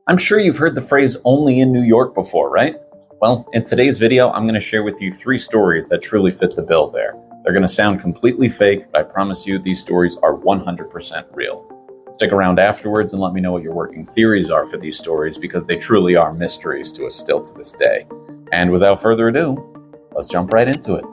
I'm sure you've heard the phrase only in New York before, right? Well, in today's video, I'm going to share with you 3 stories that truly fit the bill there. They're going to sound completely fake, but I promise you these stories are 100% real. Stick around afterwards and let me know what your working theories are for these stories, because they truly are mysteries to us still to this day. And without further ado, let's jump right into it.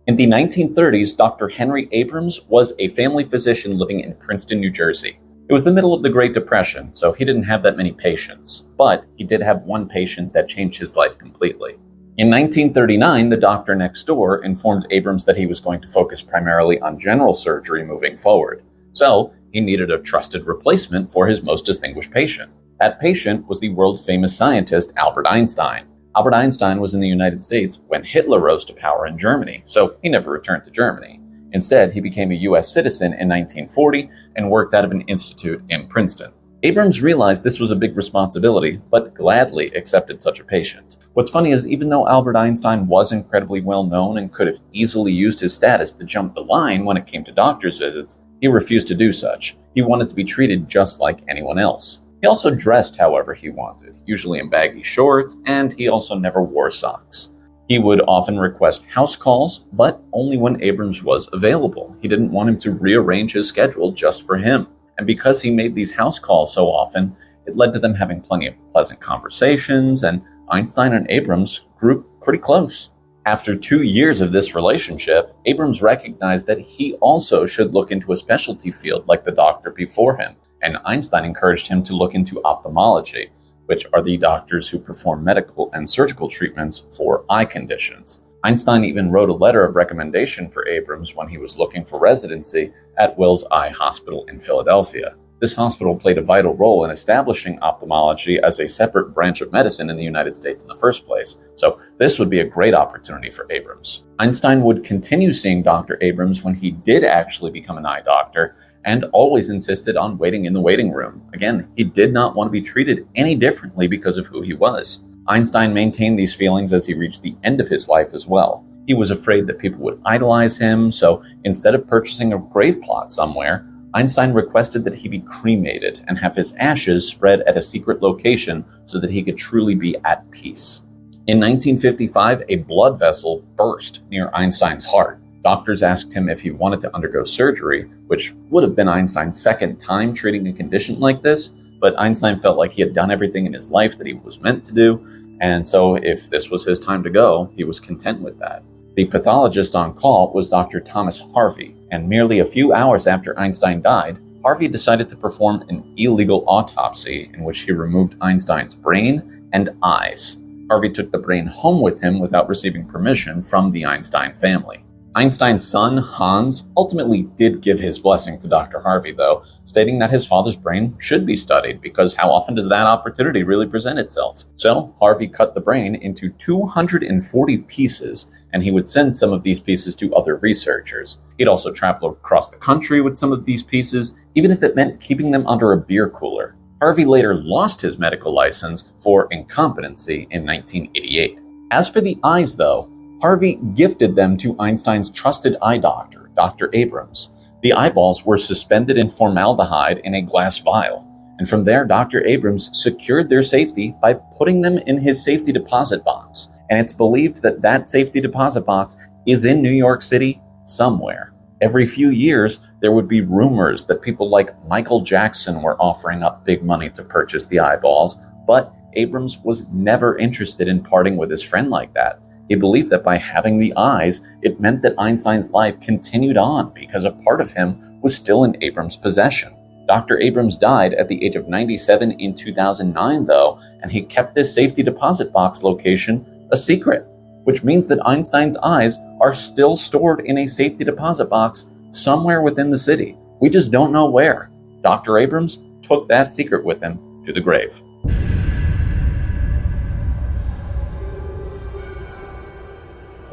In the 1930s, Dr. Henry Abrams was a family physician living in Princeton, New Jersey. It was the middle of the Great Depression, so he didn't have that many patients, but he did have one patient that changed his life completely. In 1939, the doctor next door informed Abrams that he was going to focus primarily on general surgery moving forward, so he needed a trusted replacement for his most distinguished patient. That patient was the world-famous scientist Albert Einstein. Albert Einstein was in the United States when Hitler rose to power in Germany, so he never returned to Germany. Instead, he became a U.S. citizen in 1940 and worked out of an institute in Princeton. Abrams realized this was a big responsibility, but gladly accepted such a patient. What's funny is, even though Albert Einstein was incredibly well known and could have easily used his status to jump the line when it came to doctor's visits, he refused to do such. He wanted to be treated just like anyone else. He also dressed however he wanted, usually in baggy shorts, and he also never wore socks. He would often request house calls, but only when Abrams was available. He didn't want him to rearrange his schedule just for him. And because he made these house calls so often, it led to them having plenty of pleasant conversations, and Einstein and Abrams grew pretty close. After 2 years of this relationship, Abrams recognized that he also should look into a specialty field like the doctor before him. And Einstein encouraged him to look into ophthalmology, which are the doctors who perform medical and surgical treatments for eye conditions. Einstein even wrote a letter of recommendation for Abrams when he was looking for residency at Wills Eye Hospital in Philadelphia. This hospital played a vital role in establishing ophthalmology as a separate branch of medicine in the United States in the first place, so this would be a great opportunity for Abrams. Einstein would continue seeing Dr. Abrams when he did actually become an eye doctor, and always insisted on waiting in the waiting room. Again, he did not want to be treated any differently because of who he was. Einstein maintained these feelings as he reached the end of his life as well. He was afraid that people would idolize him, so instead of purchasing a grave plot somewhere, Einstein requested that he be cremated and have his ashes spread at a secret location so that he could truly be at peace. In 1955, a blood vessel burst near Einstein's heart. Doctors asked him if he wanted to undergo surgery, which would have been Einstein's second time treating a condition like this, but Einstein felt like he had done everything in his life that he was meant to do, and so if this was his time to go, he was content with that. The pathologist on call was Dr. Thomas Harvey, and merely a few hours after Einstein died, Harvey decided to perform an illegal autopsy in which he removed Einstein's brain and eyes. Harvey took the brain home with him without receiving permission from the Einstein family. Einstein's son, Hans, ultimately did give his blessing to Dr. Harvey, though, stating that his father's brain should be studied, because how often does that opportunity really present itself? So Harvey cut the brain into 240 pieces, and he would send some of these pieces to other researchers. He'd also travel across the country with some of these pieces, even if it meant keeping them under a beer cooler. Harvey later lost his medical license for incompetency in 1988. As for the eyes, though, Harvey gifted them to Einstein's trusted eye doctor, Dr. Abrams. The eyeballs were suspended in formaldehyde in a glass vial, and from there, Dr. Abrams secured their safety by putting them in his safety deposit box. And it's believed that that safety deposit box is in New York City somewhere. Every few years, there would be rumors that people like Michael Jackson were offering up big money to purchase the eyeballs, but Abrams was never interested in parting with his friend like that. He believed that by having the eyes, it meant that Einstein's life continued on because a part of him was still in Abrams' possession. Dr. Abrams died at the age of 97 in 2009, though, and he kept this safety deposit box location a secret, which means that Einstein's eyes are still stored in a safety deposit box somewhere within the city. We just don't know where. Dr. Abrams took that secret with him to the grave.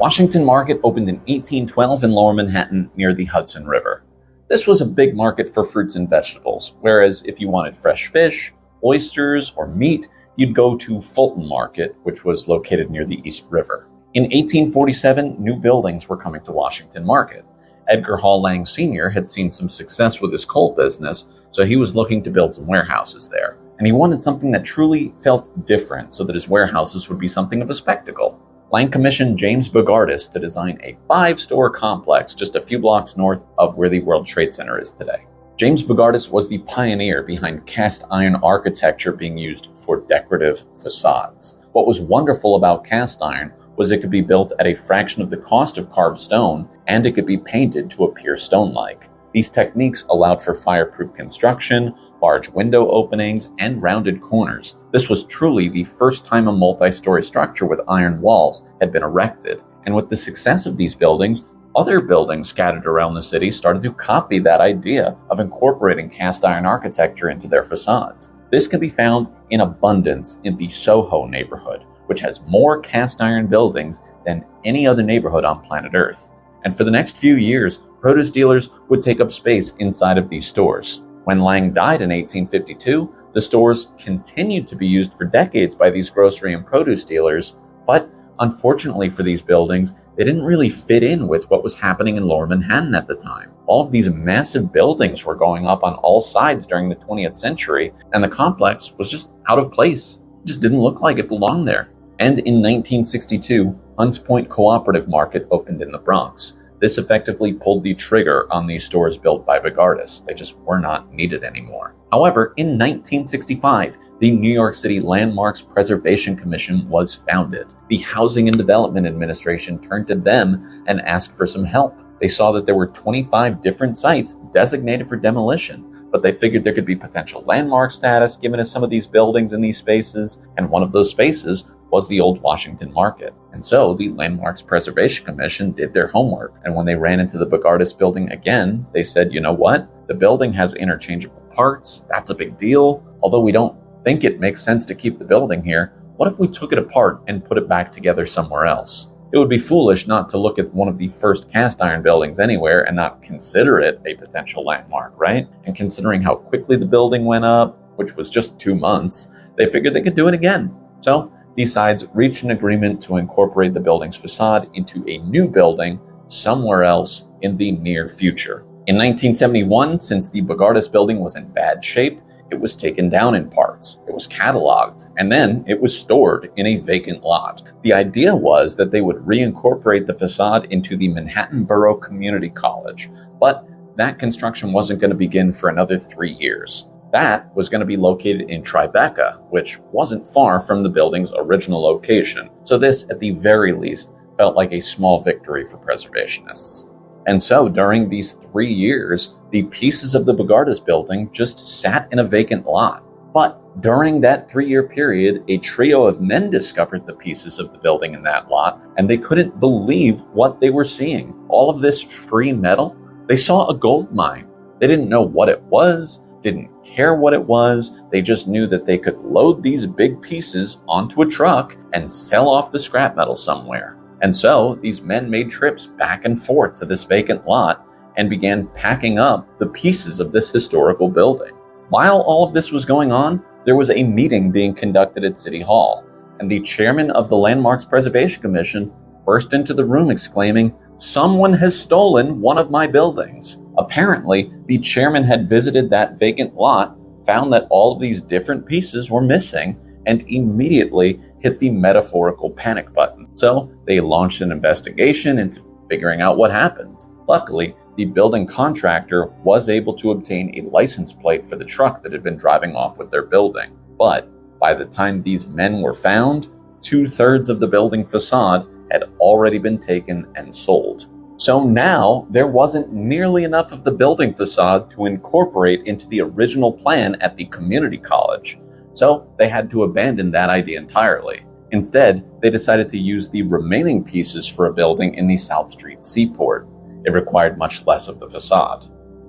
Washington Market opened in 1812 in Lower Manhattan near the Hudson River. This was a big market for fruits and vegetables, whereas if you wanted fresh fish, oysters, or meat, you'd go to Fulton Market, which was located near the East River. In 1847, new buildings were coming to Washington Market. Edgar Hall Lang Sr. had seen some success with his coal business, so he was looking to build some warehouses there. And he wanted something that truly felt different so that his warehouses would be something of a spectacle. Lang commissioned James Bogardus to design a 5-store complex just a few blocks north of where the World Trade Center is today. James Bogardus was the pioneer behind cast iron architecture being used for decorative facades. What was wonderful about cast iron was it could be built at a fraction of the cost of carved stone, and it could be painted to appear stone-like. These techniques allowed for fireproof construction, large window openings, and rounded corners. This was truly the first time a multi-story structure with iron walls had been erected. And with the success of these buildings, other buildings scattered around the city started to copy that idea of incorporating cast iron architecture into their facades. This can be found in abundance in the Soho neighborhood, which has more cast iron buildings than any other neighborhood on planet Earth. And for the next few years, produce dealers would take up space inside of these stores. When Lang died in 1852, the stores continued to be used for decades by these grocery and produce dealers, but unfortunately for these buildings, they didn't really fit in with what was happening in Lower Manhattan at the time. All of these massive buildings were going up on all sides during the 20th century, and the complex was just out of place. It just didn't look like it belonged there. And in 1962, Hunts Point Cooperative Market opened in the Bronx. This effectively pulled the trigger on these stores built by Bogardus. They just were not needed anymore. However, in 1965, the New York City Landmarks Preservation Commission was founded. The Housing and Development Administration turned to them and asked for some help. They saw that there were 25 different sites designated for demolition, but they figured there could be potential landmark status given to some of these buildings in these spaces, and one of those spaces was the old Washington Market. And so the Landmarks Preservation Commission did their homework, and when they ran into the Bogardus building again, they said, you know what? The building has interchangeable parts. That's a big deal. Although we don't think it makes sense to keep the building here, what if we took it apart and put it back together somewhere else? It would be foolish not to look at one of the first cast iron buildings anywhere and not consider it a potential landmark, right? And considering how quickly the building went up, which was just 2 months, they figured they could do it again. So these sides reached an agreement to incorporate the building's facade into a new building somewhere else in the near future. In 1971, since the Bogardus building was in bad shape, it was taken down in parts, it was cataloged, and then it was stored in a vacant lot. The idea was that they would reincorporate the facade into the Manhattan Borough Community College, but that construction wasn't going to begin for another 3 years. That was going to be located in Tribeca, which wasn't far from the building's original location. So this, at the very least, felt like a small victory for preservationists. And so during these 3 years, the pieces of the Bogardus building just sat in a vacant lot. But during that 3-year period, a trio of men discovered the pieces of the building in that lot, and they couldn't believe what they were seeing. All of this free metal, they saw a gold mine. They didn't know what it was, didn't care what it was. They just knew that they could load these big pieces onto a truck and sell off the scrap metal somewhere. And so these men made trips back and forth to this vacant lot and began packing up the pieces of this historical building. While all of this was going on, there was a meeting being conducted at City Hall, and the chairman of the Landmarks Preservation Commission burst into the room exclaiming, "Someone has stolen one of my buildings." Apparently, the chairman had visited that vacant lot, found that all of these different pieces were missing, and immediately hit the metaphorical panic button. So they launched an investigation into figuring out what happened. Luckily, the building contractor was able to obtain a license plate for the truck that had been driving off with their building. But by the time these men were found, 2/3 of the building facade had already been taken and sold. So now there wasn't nearly enough of the building facade to incorporate into the original plan at the community college. So they had to abandon that idea entirely. Instead, they decided to use the remaining pieces for a building in the South Street Seaport. It required much less of the facade.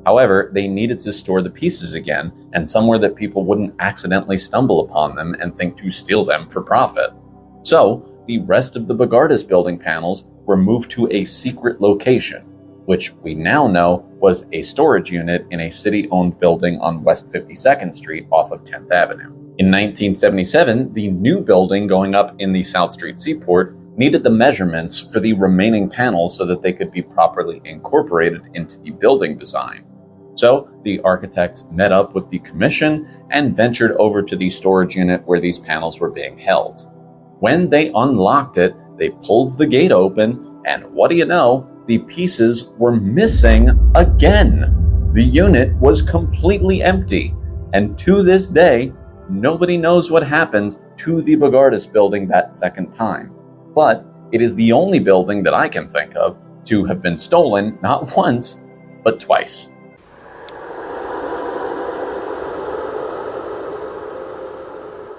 However, they needed to store the pieces again, and somewhere that people wouldn't accidentally stumble upon them and think to steal them for profit. So, the rest of the Bogardus building panels were moved to a secret location, which we now know was a storage unit in a city-owned building on West 52nd Street off of 10th Avenue. In 1977, the new building going up in the South Street Seaport needed the measurements for the remaining panels so that they could be properly incorporated into the building design. So the architects met up with the commission and ventured over to the storage unit where these panels were being held. When they unlocked it, they pulled the gate open, and what do you know, the pieces were missing again. The unit was completely empty, and to this day, nobody knows what happened to the Bogardus building that second time. But it is the only building that I can think of to have been stolen not once, but twice.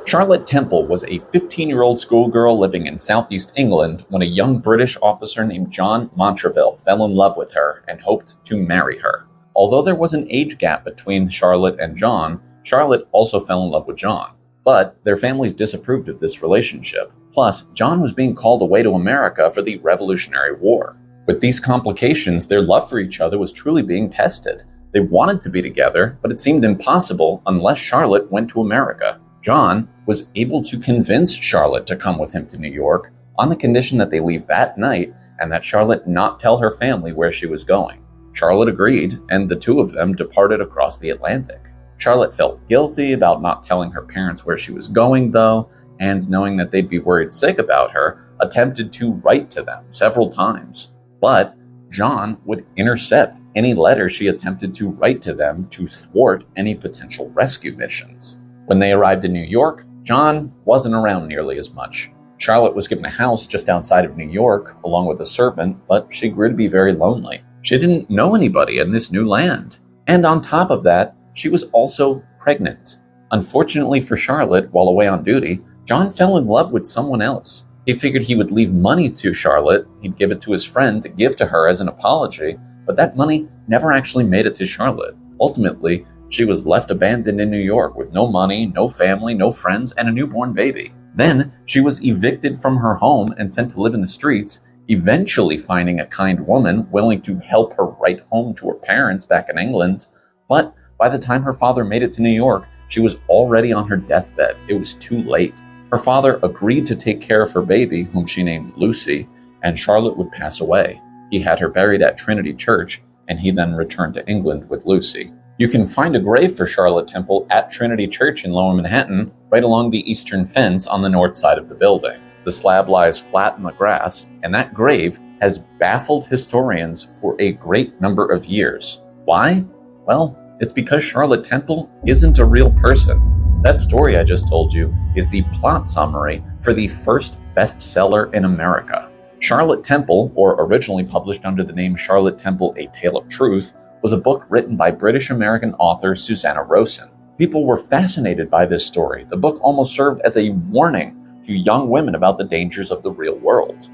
Charlotte Temple was a 15-year-old schoolgirl living in southeast England when a young British officer named John Montreville fell in love with her and hoped to marry her. Although there was an age gap between Charlotte and John, Charlotte also fell in love with John. But their families disapproved of this relationship. Plus, John was being called away to America for the Revolutionary War. With these complications, their love for each other was truly being tested. They wanted to be together, but it seemed impossible unless Charlotte went to America. John was able to convince Charlotte to come with him to New York on the condition that they leave that night and that Charlotte not tell her family where she was going. Charlotte agreed, and the two of them departed across the Atlantic. Charlotte felt guilty about not telling her parents where she was going, though, and knowing that they'd be worried sick about her, attempted to write to them several times. But John would intercept any letter she attempted to write to them to thwart any potential rescue missions. When they arrived in New York, John wasn't around nearly as much. Charlotte was given a house just outside of New York, along with a servant, but she grew to be very lonely. She didn't know anybody in this new land. And on top of that, she was also pregnant. Unfortunately for Charlotte, while away on duty, John fell in love with someone else. He figured he would leave money to Charlotte, he'd give it to his friend to give to her as an apology, but that money never actually made it to Charlotte. Ultimately, she was left abandoned in New York with no money, no family, no friends, and a newborn baby. Then she was evicted from her home and sent to live in the streets, eventually finding a kind woman willing to help her write home to her parents back in England. But by the time her father made it to New York, she was already on her deathbed. It was too late. Her father agreed to take care of her baby, whom she named Lucy, and Charlotte would pass away. He had her buried at Trinity Church, and he then returned to England with Lucy. You can find a grave for Charlotte Temple at Trinity Church in Lower Manhattan, right along the eastern fence on the north side of the building. The slab lies flat in the grass, and that grave has baffled historians for a great number of years. Why? Well, it's because Charlotte Temple isn't a real person. That story I just told you is the plot summary for the first bestseller in America. Charlotte Temple, or originally published under the name Charlotte Temple, A Tale of Truth, was a book written by British-American author Susanna Rowson. People were fascinated by this story. The book almost served as a warning to young women about the dangers of the real world.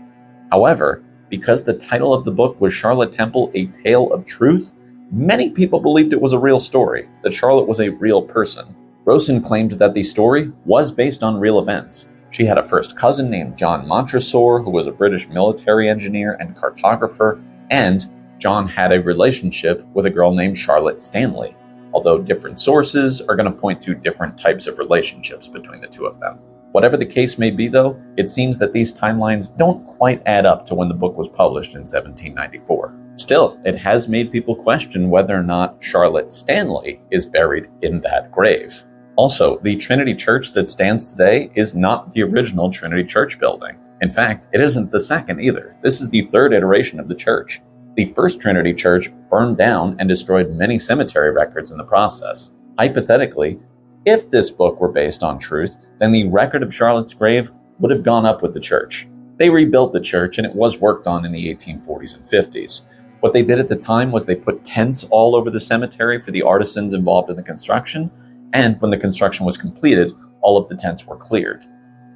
However, because the title of the book was Charlotte Temple, A Tale of Truth, many people believed it was a real story, that Charlotte was a real person. Rowson claimed that the story was based on real events. She had a first cousin named John Montresor, who was a British military engineer and cartographer, and John had a relationship with a girl named Charlotte Stanley, although different sources are going to point to different types of relationships between the two of them. Whatever the case may be, though, it seems that these timelines don't quite add up to when the book was published in 1794. Still, it has made people question whether or not Charlotte Stanley is buried in that grave. Also, the Trinity Church that stands today is not the original Trinity Church building. In fact, it isn't the second either. This is the third iteration of the church. The first Trinity Church burned down and destroyed many cemetery records in the process. Hypothetically, if this book were based on truth, then the record of Charlotte's grave would have gone up with the church. They rebuilt the church, and it was worked on in the 1840s and 50s. What they did at the time was they put tents all over the cemetery for the artisans involved in the construction, and when the construction was completed, all of the tents were cleared.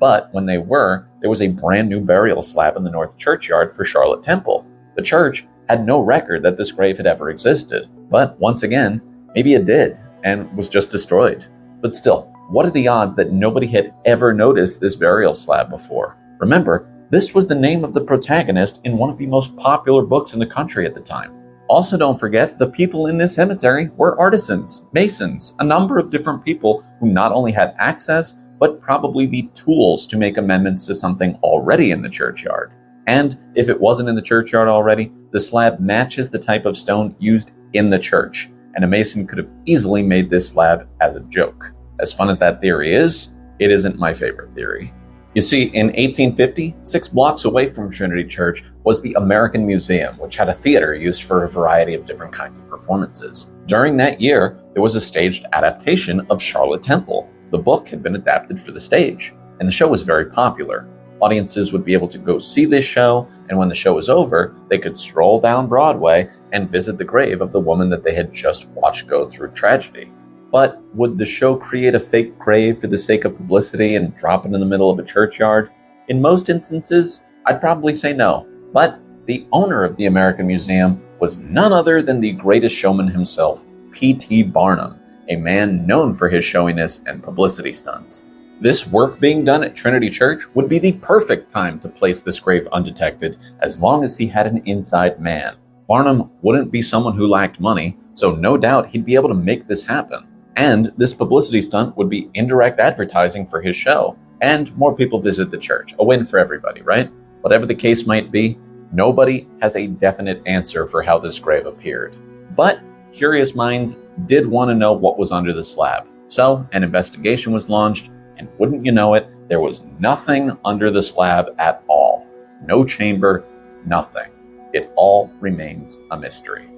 But when they were, there was a brand new burial slab in the north churchyard for Charlotte Temple. The church had no record that this grave had ever existed. But once again, maybe it did and was just destroyed. But still, what are the odds that nobody had ever noticed this burial slab before? Remember, this was the name of the protagonist in one of the most popular books in the country at the time. Also, don't forget, the people in this cemetery were artisans, masons, a number of different people who not only had access but probably the tools to make amendments to something already in the churchyard. And if it wasn't in the churchyard already, the slab matches the type of stone used in the church, and a mason could have easily made this slab as a joke. As fun as that theory is, it isn't my favorite theory. You see, in 1850, 6 blocks away from Trinity Church was the American Museum, which had a theater used for a variety of different kinds of performances. During that year, there was a staged adaptation of Charlotte Temple. The book had been adapted for the stage, and the show was very popular. Audiences would be able to go see this show, and when the show was over, they could stroll down Broadway and visit the grave of the woman that they had just watched go through tragedy. But would the show create a fake grave for the sake of publicity and drop it in the middle of a churchyard? In most instances, I'd probably say no. But the owner of the American Museum was none other than the greatest showman himself, P.T. Barnum, a man known for his showiness and publicity stunts. This work being done at Trinity Church would be the perfect time to place this grave undetected, as long as he had an inside man. Barnum wouldn't be someone who lacked money, so no doubt he'd be able to make this happen. And this publicity stunt would be indirect advertising for his show, and more people visit the church. A win for everybody, right? Whatever the case might be, nobody has a definite answer for how this grave appeared. But curious minds did want to know what was under the slab. So an investigation was launched, and wouldn't you know it, there was nothing under the slab at all. No chamber, nothing. It all remains a mystery.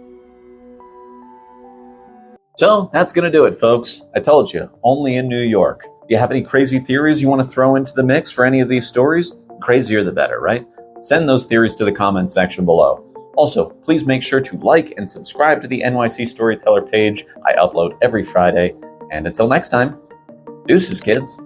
So that's going to do it, folks. I told you, only in New York. Do you have any crazy theories you want to throw into the mix for any of these stories? Crazier the better, right? Send those theories to the comment section below. Also, please make sure to like and subscribe to the NYC Storyteller page. I upload every Friday. And until next time, deuces, kids.